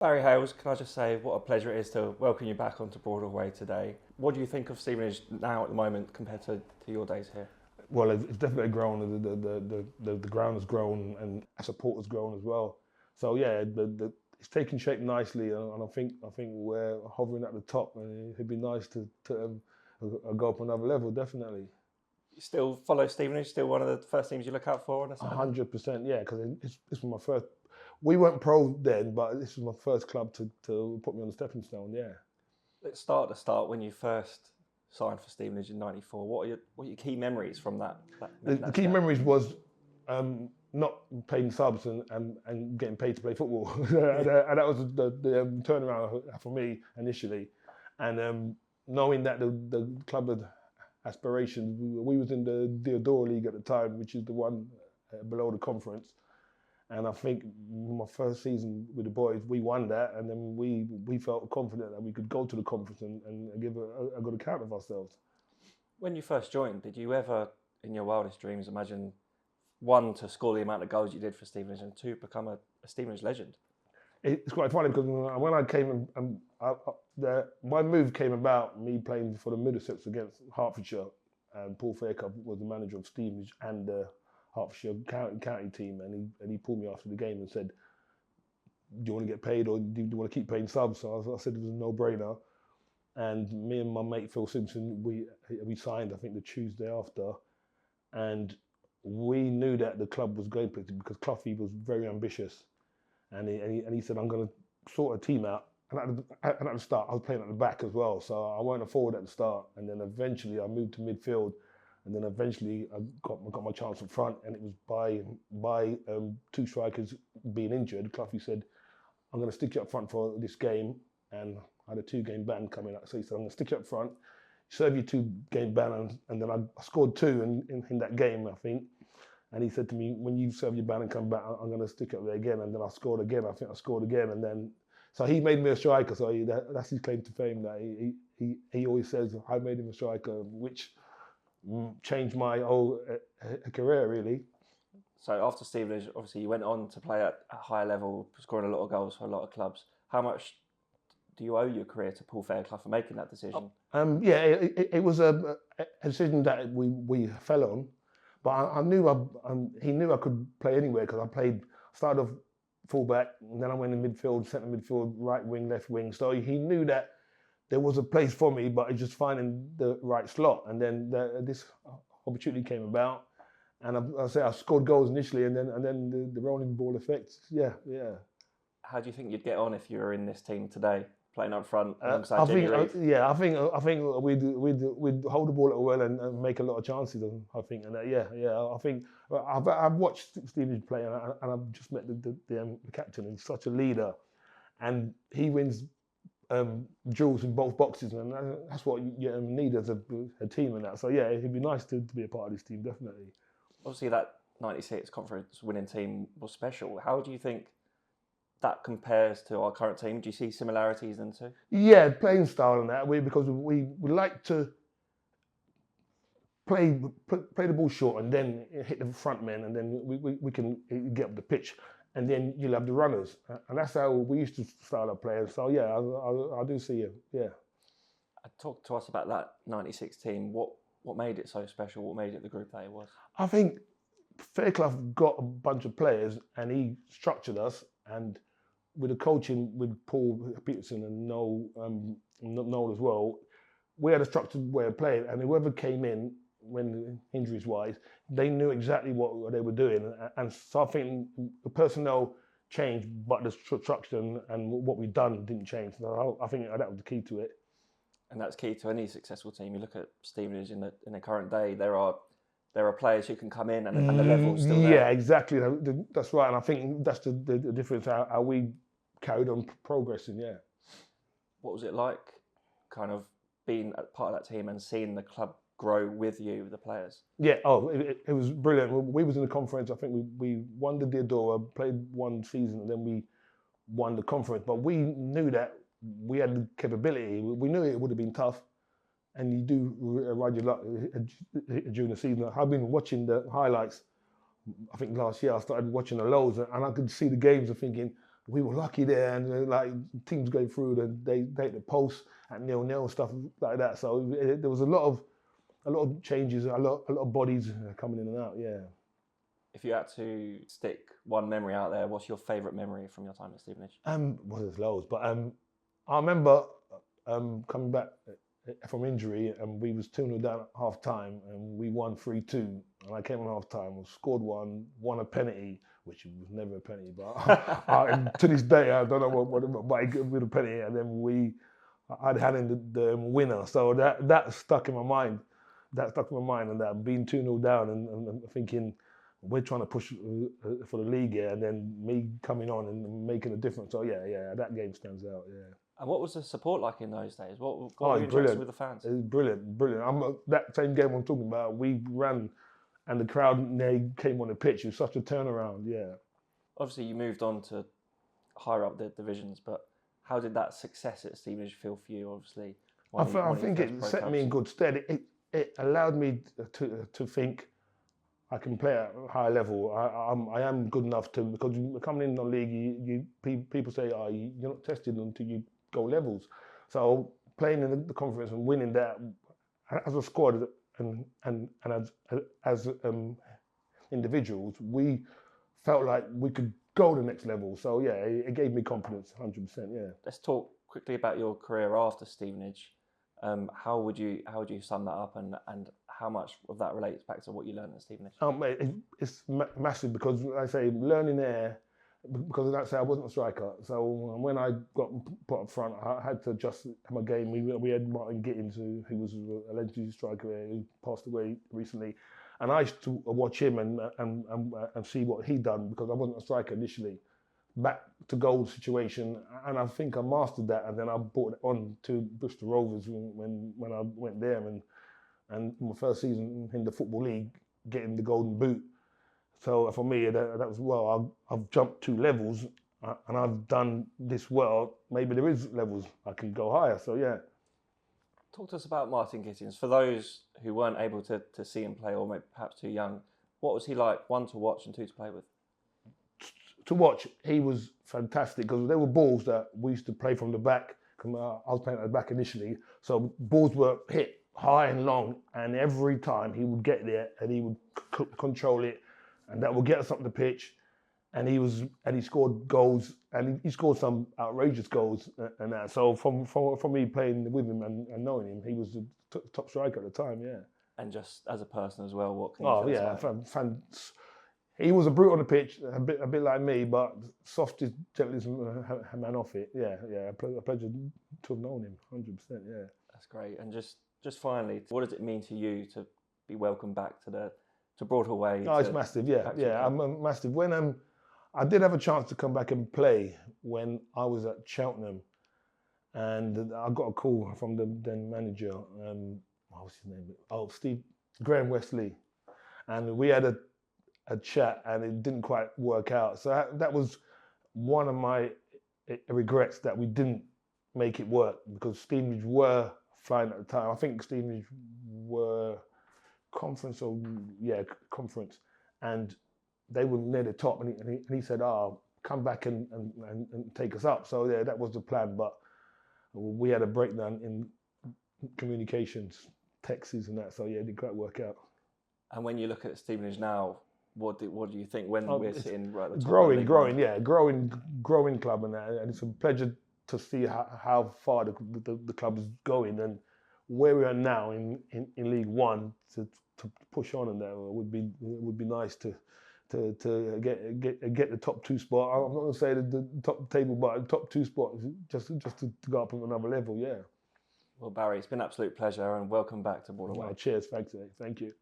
Barry Hayles, can I just say what a pleasure it is to welcome you back onto Broadway today. What do you think of Stevenage now at the moment compared to your days here? Well, it's definitely grown. The ground has grown, and support has grown as well. So yeah, it's taking shape nicely, and I think we're hovering at the top, and it'd be nice to go up another level, definitely. You still follow Stevenage, still one of the first teams you look out for on a A Saturday? 100%, yeah, because this was my first. We weren't pro then, but this was my first club to put me on the stepping stone. Yeah. Let's start at the start when you first signed for Stevenage in '94. What are your key memories from The that key step? memories was not paying subs and getting paid to play football. And that was the turnaround for me initially. And knowing that the club had aspirations, we was in the Diadora League at the time, which is the one below the conference. And I think my first season with the boys, we won that, and then we felt confident that we could go to the conference and give a good account of ourselves. When you first joined, did you ever, in your wildest dreams, imagine one, to score the amount of goals you did for Stevenage, and two, become a Stevenage legend? It's quite funny because when I came, my move came about me playing for the Middlesex against Hertfordshire, and Paul Faircup was the manager of Stevenage and the Hertfordshire county team, and he pulled me after the game and said, "Do you want to get paid, or do you want to keep paying subs?" So I said it was a no-brainer, and me and my mate Phil Simpson, we signed I think the Tuesday after, and we knew that the club was going places because Cloughie was very ambitious. And he said, "I'm going to sort a team out." And at the start, I was playing at the back as well, so I weren't a forward at the start. And then eventually, I moved to midfield, and then eventually, I got my chance up front. And it was by two strikers being injured. Cloughie said, "I'm going to stick you up front for this game," and I had a 2-game ban coming up. So he said, "I'm going to stick you up front, serve you 2-game ban," and then I scored two in that game, I think. And he said to me, "When you serve your ban and come back, I'm going to stick up there again." And then I scored again. I think I scored again. And then, so he made me a striker. So that's his claim to fame. That he always says, "I made him a striker," which changed my whole career, really. So after Stevenage, obviously you went on to play at a higher level, scoring a lot of goals for a lot of clubs. How much do you owe your career to Paul Fairclough for making that decision? Yeah, it was a decision that we fell on. But I knew he knew I could play anywhere because started off fullback, and then I went in midfield, centre midfield, right wing, left wing. So he knew that there was a place for me, but it's just finding the right slot. And then this opportunity came about, and I scored goals initially, and then the rolling ball effect. Yeah, yeah. How do you think you'd get on if you were in this team today, playing up front I alongside Jamie think, Reeve? yeah, I think we'd hold the ball well and make a lot of chances. I think, and yeah, I think I've watched Stevenage play, and I've just met the captain. He's such a leader, and he wins duels in both boxes, and that's what you need as a team and that. So yeah, it'd be nice to be a part of this team, definitely. Obviously, that '96 conference winning team was special. How do you think that compares to our current team? Do you see similarities in the two? Yeah, playing style and that because we like to play the ball short and then hit the front men, and then we can get up the pitch, and then you'll have the runners, and that's how we used to style our players. So yeah, I do see it. Yeah. Talk to us about that '96 team. What made it so special? What made it the group that it was? I think Fairclough got a bunch of players and he structured us, and with the coaching with Paul Peterson and Noel as well, we had a structured way of playing, and whoever came in when injuries wise, they knew exactly what they were doing, and so I think the personnel changed, but the structure and what we've done didn't change. So I think that was the key to it. And that's key to any successful team. You look at Stevenage in the current day. There are players who can come in and the level's still there. Yeah, exactly. That's right, and I think that's the difference how we carried on progressing. Yeah. What was it like, kind of being a part of that team and seeing the club grow with you, the players? Yeah, it was brilliant. We was in the conference. I think we won the Diadora, played one season, and then we won the conference. But we knew that we had the capability. We knew it would have been tough, and you do ride your luck during the season. I've been watching the highlights. I think last year I started watching the lows, and I could see the games and thinking, we were lucky there, and like teams go through, they take the post at 0-0 stuff like that. So there was a lot of changes, a lot of bodies coming in and out. Yeah. If you had to stick one memory out there, what's your favourite memory from your time at Stevenage? Well, there's loads, but I remember coming back from injury, and we was 2-0 down at half time, and we won 3-2. And I came on half time, scored one, won a penalty, which was never a penalty, but to this day I don't know what I got with a penalty, and then I'd had in the winner, so that stuck in my mind. That stuck in my mind, and that being 2-0 down and thinking, we're trying to push for the league here, and then me coming on and making a difference. So yeah, that game stands out. Yeah. And what was the support like in those days? What Oh, were you it's interested brilliant. with the fans? It was brilliant. That same game I'm talking about, we ran, and the crowd, they came on the pitch. It was such a turnaround. Yeah. Obviously, you moved on to higher up the divisions, but how did that success at Stevenage feel for you? Obviously, I think it set me in good stead. It allowed me to think I can play at a high level. I am good enough to, because coming in the league, people say, oh, you're not tested until you go levels. So playing in the conference and winning that as a squad and as individuals, we felt like we could go to the next level. So yeah, it gave me confidence, 100%. Yeah. Let's talk quickly about your career after Stevenage. How would you sum that up, and how much of that relates back to what you learned at Stevenage? It's massive, because I say learning there, because that's I wasn't a striker. So when I got put up front, I had to adjust my game. We had Martin Gittins, who was a legendary striker who passed away recently, and I used to watch him and see what he'd done, because I wasn't a striker initially. Back to goal situation, and I think I mastered that, and then I brought it on to Bristol Rovers when I went there, and my first season in the Football League, getting the Golden Boot. So for me, that was, well, I've jumped 2 levels, and I've done this well. Maybe there is levels I can go higher. So yeah. Talk to us about Martin Gittins. For those who weren't able to see him play, or maybe perhaps too young, what was he like? 1, to watch, and 2, to play with? To watch, he was fantastic, because there were balls that we used to play from the back. I was playing at the back initially, so balls were hit high and long, and every time he would get there and he would control it, and that would get us up the pitch. And he scored goals, and he scored some outrageous goals and that. So from me playing with him and knowing him, he was the top striker at the time. Yeah. And just as a person as well, what can you say? Yeah, he was a brute on the pitch, a bit like me, but softest, gentlest man off it. Yeah, a pleasure to have known him, 100%. Yeah. That's great. And just finally, what does it mean to you to be welcomed back to Broadhall Way? Oh, it's massive. Yeah, I'm massive. When I did have a chance to come back and play when I was at Cheltenham, and I got a call from the then manager. What was his name? Oh, Graham Wesley, and we had a chat, and it didn't quite work out. So that was one of my regrets, that we didn't make it work, because Stevenage were flying at the time. I think Stevenage were conference, and they were near the top, and he said, "Oh, come back and take us up." So yeah, that was the plan, but we had a breakdown in communications, texts and that. So yeah, it didn't quite work out. And when you look at Stevenage now, what do you think when we're sitting right at the top? Growing club, and that, and it's a pleasure to see how far the club is going, and where we are now in League One to push on, and that would be nice to get the top 2 spot. I'm not going to say the top table, but the top 2 spot, just to go up on another level. Yeah. Well, Barry, it's been an absolute pleasure, and welcome back to Broadhall Way. Cheers, thank you.